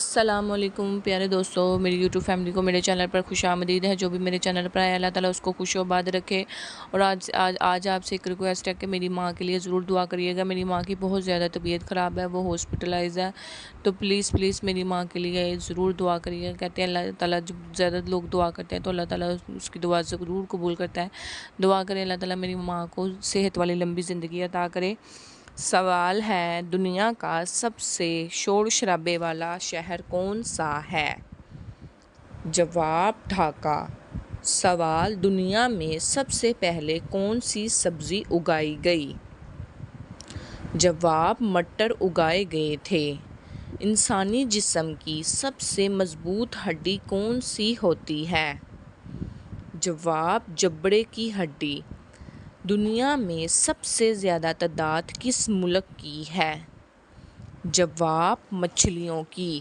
السلام علیکم پیارے دوستوں، میری یوٹیوب فیملی کو میرے چینل پر خوش آمدید ہے۔ جو بھی میرے چینل پر آیا اللہ تعالیٰ اس کو خوش و آباد رکھے۔ اور آج آپ سے ایک ریکویسٹ ہے کہ میری ماں کے لیے ضرور دعا کریے گا۔ میری ماں کی بہت زیادہ طبیعت خراب ہے، وہ ہاسپٹلائز ہے، تو پلیز میری ماں کے لیے ضرور دعا کریے گا۔ کہتے ہیں اللہ تعالیٰ جب زیادہ لوگ دعا کرتے ہیں تو اللہ تعالیٰ اس کی دعا ضرور قبول کرتا ہے۔ دعا کریں اللہ تعالیٰ میری ماں کو صحت والی لمبی زندگی عطا کرے۔ سوال ہے، دنیا کا سب سے شور شرابے والا شہر کون سا ہے؟ جواب ڈھاکہ۔ سوال، دنیا میں سب سے پہلے کون سی سبزی اگائی گئی؟ جواب، مٹر اگائے گئے تھے۔ انسانی جسم کی سب سے مضبوط ہڈی کون سی ہوتی ہے؟ جواب، جبڑے کی ہڈی۔ دنیا میں سب سے زیادہ تعداد کس ملک کی ہے؟ جواب، مچھلیوں کی۔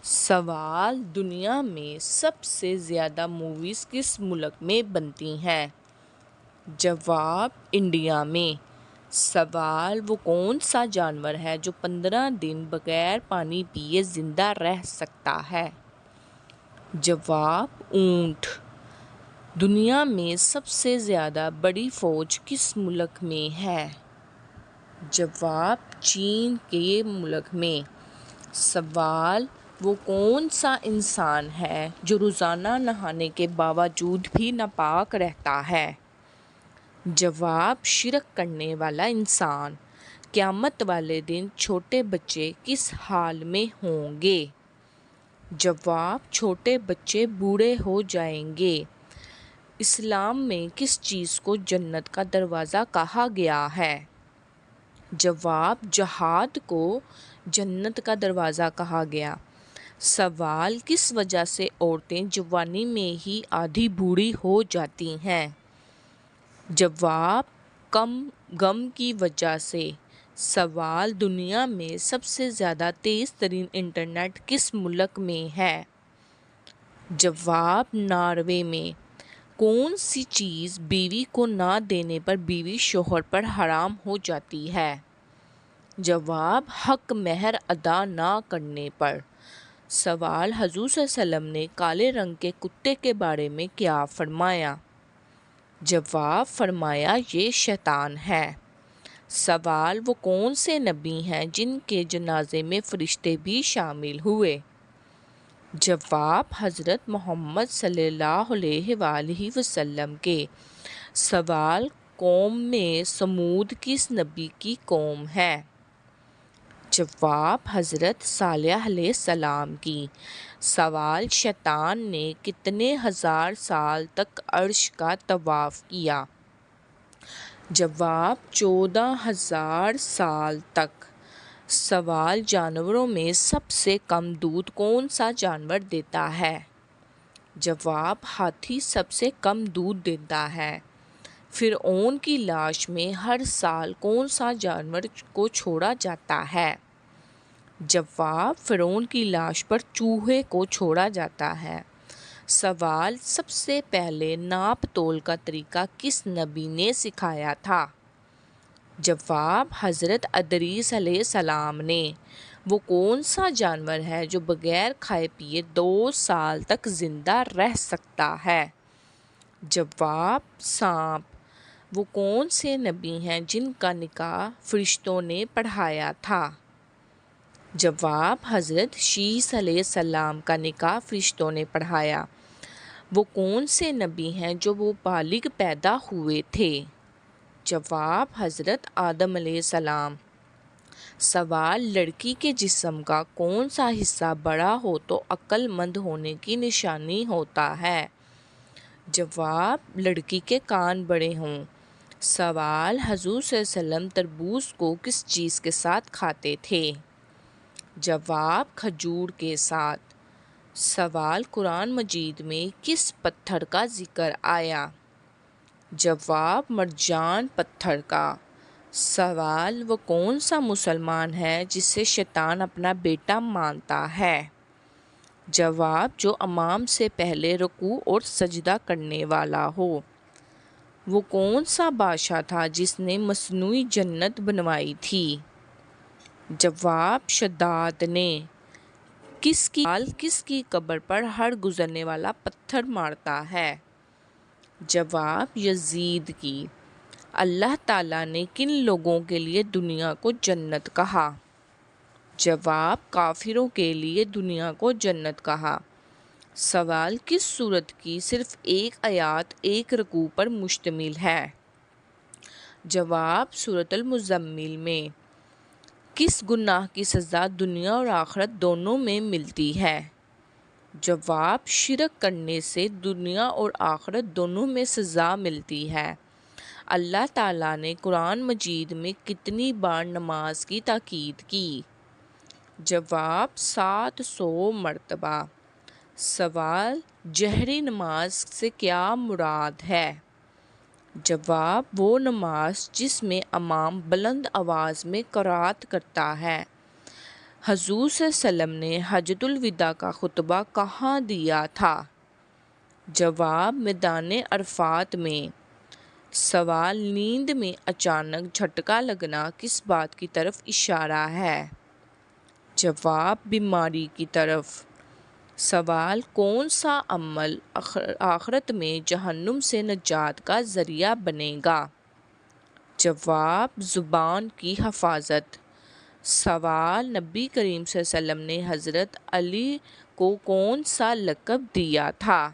سوال، دنیا میں سب سے زیادہ موویز کس ملک میں بنتی ہیں؟ جواب، انڈیا میں۔ سوال، وہ کون سا جانور ہے جو 15 دن بغیر پانی پیے زندہ رہ سکتا ہے؟ جواب، اونٹ۔ دنیا میں سب سے زیادہ بڑی فوج کس ملک میں ہے؟ جواب، چین کے ملک میں۔ سوال، وہ کون سا انسان ہے جو روزانہ نہانے کے باوجود بھی ناپاک رہتا ہے؟ جواب، شرک کرنے والا انسان۔ قیامت والے دن چھوٹے بچے کس حال میں ہوں گے؟ جواب، چھوٹے بچے بوڑھے ہو جائیں گے۔ اسلام میں کس چیز کو جنت کا دروازہ کہا گیا ہے؟ جواب، جہاد کو جنت کا دروازہ کہا گیا۔ سوال، کس وجہ سے عورتیں جوانی میں ہی آدھی بوڑھی ہو جاتی ہیں؟ جواب، غم کی وجہ سے۔ سوال، دنیا میں سب سے زیادہ تیز ترین انٹرنیٹ کس ملک میں ہے؟ جواب، ناروے میں۔ کون سی چیز بیوی کو نہ دینے پر بیوی شوہر پر حرام ہو جاتی ہے؟ جواب، حق مہر ادا نہ کرنے پر۔ سوال، حضور صلی اللہ علیہ وسلم نے کالے رنگ کے کتے کے بارے میں کیا فرمایا؟ جواب، فرمایا یہ شیطان ہے۔ سوال، وہ کون سے نبی ہیں جن کے جنازے میں فرشتے بھی شامل ہوئے؟ جواب، حضرت محمد صلی اللہ علیہ وآلہ وسلم کے۔ سوال، قوم میں سمود کس نبی کی قوم ہے؟ جواب، حضرت صالح علیہ السلام کی۔ سوال، شیطان نے کتنے ہزار سال تک عرش کا طواف کیا؟ جواب، 14,000 سال تک۔ سوال، جانوروں میں سب سے کم دودھ کون سا جانور دیتا ہے؟ جواب، ہاتھی سب سے کم دودھ دیتا ہے۔ فرعون کی لاش میں ہر سال کون سا جانور کو چھوڑا جاتا ہے؟ جواب، فرعون کی لاش پر چوہے کو چھوڑا جاتا ہے۔ سوال، سب سے پہلے ناپ تول کا طریقہ کس نبی نے سکھایا تھا؟ جواب، حضرت ادریس علیہ السلام نے۔ وہ کون سا جانور ہے جو بغیر کھائے پیے 2 سال تک زندہ رہ سکتا ہے؟ جواب، سانپ۔ وہ کون سے نبی ہیں جن کا نکاح فرشتوں نے پڑھایا تھا؟ جواب، حضرت شیس علیہ السلام کا نکاح فرشتوں نے پڑھایا۔ وہ کون سے نبی ہیں جو وہ بالغ پیدا ہوئے تھے؟ جواب، حضرت آدم علیہ السلام۔ سوال، لڑکی کے جسم کا کون سا حصہ بڑا ہو تو عقل مند ہونے کی نشانی ہوتا ہے؟ جواب، لڑکی کے کان بڑے ہوں۔ سوال، حضور صلی اللہ علیہ وسلم تربوز کو کس چیز کے ساتھ کھاتے تھے؟ جواب، کھجور کے ساتھ۔ سوال، قرآن مجید میں کس پتھر کا ذکر آیا؟ جواب، مرجان پتھر کا۔ سوال، وہ کون سا مسلمان ہے جسے شیطان اپنا بیٹا مانتا ہے؟ جواب، جو امام سے پہلے رکوع اور سجدہ کرنے والا ہو۔ وہ کون سا بادشاہ تھا جس نے مصنوعی جنت بنوائی تھی؟ جواب، شداد نے۔ کس کی قبر پر ہر گزرنے والا پتھر مارتا ہے؟ جواب یزید کی۔ اللہ تعالیٰ نے کن لوگوں کے لیے دنیا کو جنت کہا؟ جواب کافروں کے لیے دنیا کو جنت کہا۔ سوال کس سورت کی صرف ایک آیات ایک رکوع پر مشتمل ہے؟ جواب سورۃ المزمل میں۔ کس گناہ کی سزا دنیا اور آخرت دونوں میں ملتی ہے؟ جواب شرک کرنے سے دنیا اور آخرت دونوں میں سزا ملتی ہے۔ اللہ تعالیٰ نے قرآن مجید میں کتنی بار نماز کی تاکید کی؟ جواب 700 مرتبہ۔ سوال جہری نماز سے کیا مراد ہے؟ جواب وہ نماز جس میں امام بلند آواز میں قرات کرتا ہے۔ حضور صلی اللہ علیہ وسلم نے حجۃ الوداع کا خطبہ کہاں دیا تھا؟ جواب میدان عرفات میں۔ سوال نیند میں اچانک جھٹکا لگنا کس بات کی طرف اشارہ ہے؟ جواب بیماری کی طرف۔ سوال کون سا عمل آخرت میں جہنم سے نجات کا ذریعہ بنے گا؟ جواب زبان کی حفاظت۔ سوال نبی کریم صلی اللہ علیہ وسلم نے حضرت علی کو کون سا لقب دیا تھا؟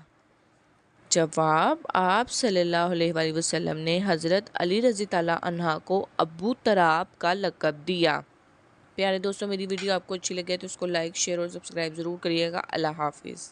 جواب آپ صلی اللہ علیہ وآلہ وسلم نے حضرت علی رضی اللہ عنہ کو ابو تراب کا لقب دیا۔ پیارے دوستوں، میری ویڈیو آپ کو اچھی لگے تو اس کو لائک، شیئر اور سبسکرائب ضرور کریے گا۔ اللہ حافظ۔